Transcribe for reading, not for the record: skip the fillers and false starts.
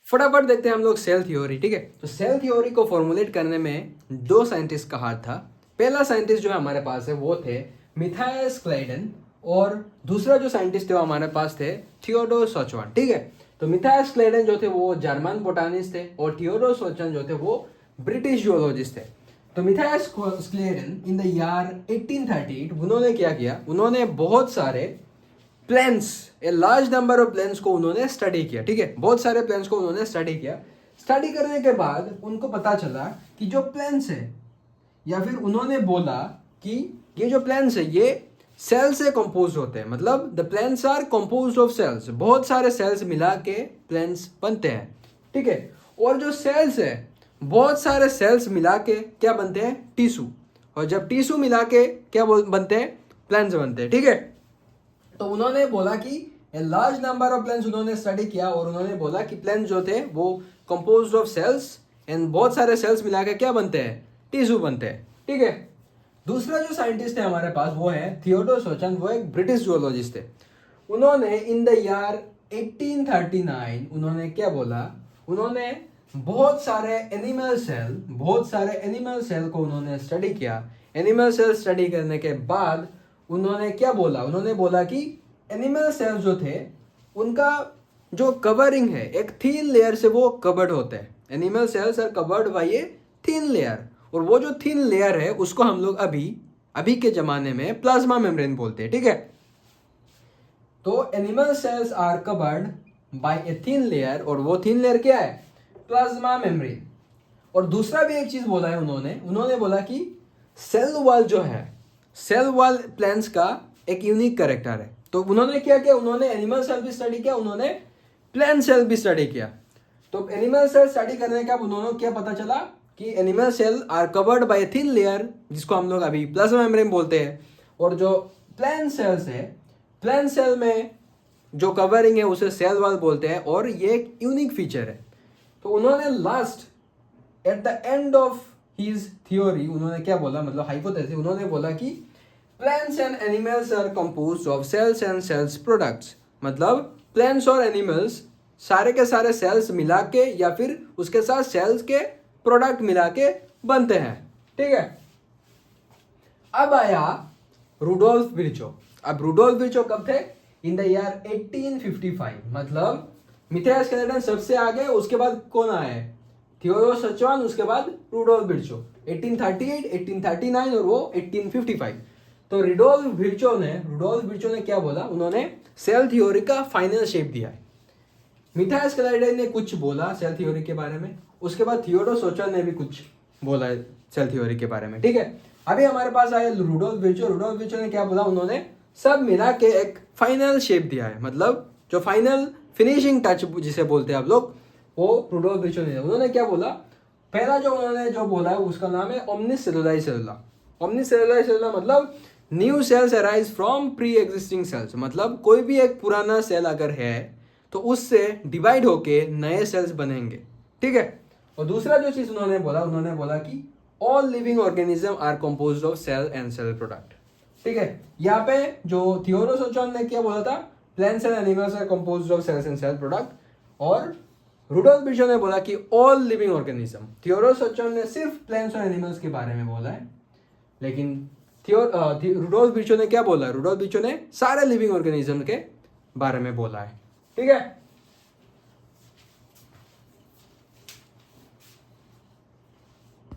फटाफट देखते हैं हम लोग सेल थ्योरी। ठीक है, तो सेल थ्योरी को फॉर्मुलेट करने में दो साइंटिस्ट का हाथ था। पहला साइंटिस्ट जो हमारे पास है वो थे मिथाइल स्क्लेडन, और दूसरा जो साइंटिस्ट थे वो हमारे पास थे थियोडोर सोचवान। ठीक है, तो मिथाइल स्क्लेडन जो थे वो जर्मन बोटानिस्ट थे और थियोडोर सोचवान जो थे वो ब्रिटिश जियोलॉजिस्ट थे। तो Matthias Schleiden in the year 1838 उन्होंने क्या किया, उन्होंने बहुत सारे plants, a large number of plants को उन्होंने स्टडी किया। ठीक है, बहुत सारे प्लेन्स को उन्होंने स्टडी किया। स्टडी करने के बाद उनको पता चला कि जो प्लेन्स है, या फिर उन्होंने बोला कि ये जो प्लेन्स है ये सेल से कंपोज होते हैं, मतलब the plants are composed of cells. बहुत सारे सेल्स मिला के प्लेन्स बनते हैं। ठीक है, और जो सेल्स है बहुत सारे सेल्स मिला के क्या बनते हैं, टिश्यू, और जब टिश्यू मिला के क्या बनते हैं, प्लेन्स बनते हैं। ठीक है, तो उन्होंने बोला कि a large number of plants उन्होंने स्टडी किया और उन्होंने बोला कि प्लेन्स जो थे वो कंपोज्ड ऑफ सेल्स, एंड बहुत सारे सेल्स मिला के क्या बनते हैं, टिश्यू बनते हैं। ठीक है, दूसरा जो साइंटिस्ट है हमारे पास वो है थियोडोर सोचन, वो एक ब्रिटिश जियोलॉजिस्ट थे। उन्होंने इन द ईयर 1839 उन्होंने क्या बोला, उन्होंने बहुत सारे एनिमल सेल को उन्होंने स्टडी किया। एनिमल सेल स्टडी करने के बाद उन्होंने क्या बोला, उन्होंने बोला कि एनिमल सेल्स जो थे उनका जो कवरिंग है एक थीन लेयर से वो कवर्ड होते हैं। Animal cells are covered by a thin layer, और वो जो थीन लेयर है उसको हम लोग अभी के जमाने में प्लाज्मा मेम्ब्रेन बोलते हैं। ठीक है, तो animal cells are covered by a thin layer, और वो थीन लेयर क्या है, प्लाज्मा मेम्ब्रेन। और दूसरा भी एक चीज बोला है उन्होंने बोला कि सेल वॉल जो है, सेल वॉल प्लांट्स का एक यूनिक कैरेक्टर है। तो उन्होंने क्या किया, उन्होंने एनिमल सेल भी स्टडी किया, उन्होंने प्लांट सेल भी स्टडी किया। तो एनिमल सेल स्टडी करने का उन्होंने क्या पता चला कि animal cell are covered by thin layer, जिसको हम लोग अभी प्लाज्मा मेम्ब्रेन बोलते हैं, और जो प्लांट सेल्स है, प्लांट सेल में जो कवरिंग है उसे सेल वॉल बोलते हैं, और ये एक यूनिक फीचर है। तो उन्होंने last at the end of his theory उन्होंने क्या बोला, मतलब हाइपोथेसिस, उन्होंने बोला कि plants and animals are composed of cells and cells products. मतलब प्लांट्स और एनिमल्स सारे के सारे सेल्स मिला के या फिर उसके साथ सेल्स के प्रोडक्ट मिला के बनते हैं। ठीक है, अब आया रुडोल्फ विर्चो। अब रुडोल्फ विर्चो कब थे, इन द ईयर 1855। मतलब मिथाइल स्केलेटन सबसे आगे, उसके बाद कौन आया है, थियोडोर सोचवान, उसके बाद रुडोल्फ विर्चो। 1838, 1839 और वो 1855। तो रुडोल्फ विर्चो ने क्या बोला, उन्होंने सेल थ्योरी का फाइनल शेप दिया है। मिथाइल स्केलेटन ने कुछ बोला सेल थ्योरी के बारे में, उसके बाद थियोडोर सोचवान ने भी कुछ बोला है सेल थ्योरी के बारे में। ठीक है, अभी हमारे पास आया रुडोल्फ विर्चो ने क्या बोला, उन्होंने सब मिला के एक फाइनल शेप दिया है। मतलब जो फाइनल फिनिशिंग टच जिसे बोलते हैं आप लोग, वो रुडोल्फ विर्चो ने। उन्होंने क्या बोला, पहला जो उन्होंने जो बोला है उसका नाम है ओमनिस सेलुलाई सेलुला। ओमनिस सेलुलाई सेलुला मतलब new sales arise from pre existing cells. मतलब कोई भी एक पुराना सेल अगर है तो उससे डिवाइड होके नए सेल्स बनेंगे। ठीक है, और दूसरा जो चीज उन्होंने बोला कि all living organism are composed of cell and cell product. ठीक है, यहाँ पे जो थियोडोर सोचवान ने क्या बोला था, plants and animals are composed of cells and cell product, और रुडोल्फ विर्चो ने बोला कि all living organism. Theodor Schwann ने सिर्फ प्लांट्स और एनिमल्स के बारे में बोला है, लेकिन रुडोल्फ विर्चो ने क्या बोला, रुडोल्फ विर्चो ने सारे लिविंग ऑर्गेनिज्म के बारे में बोला है। ठीक है,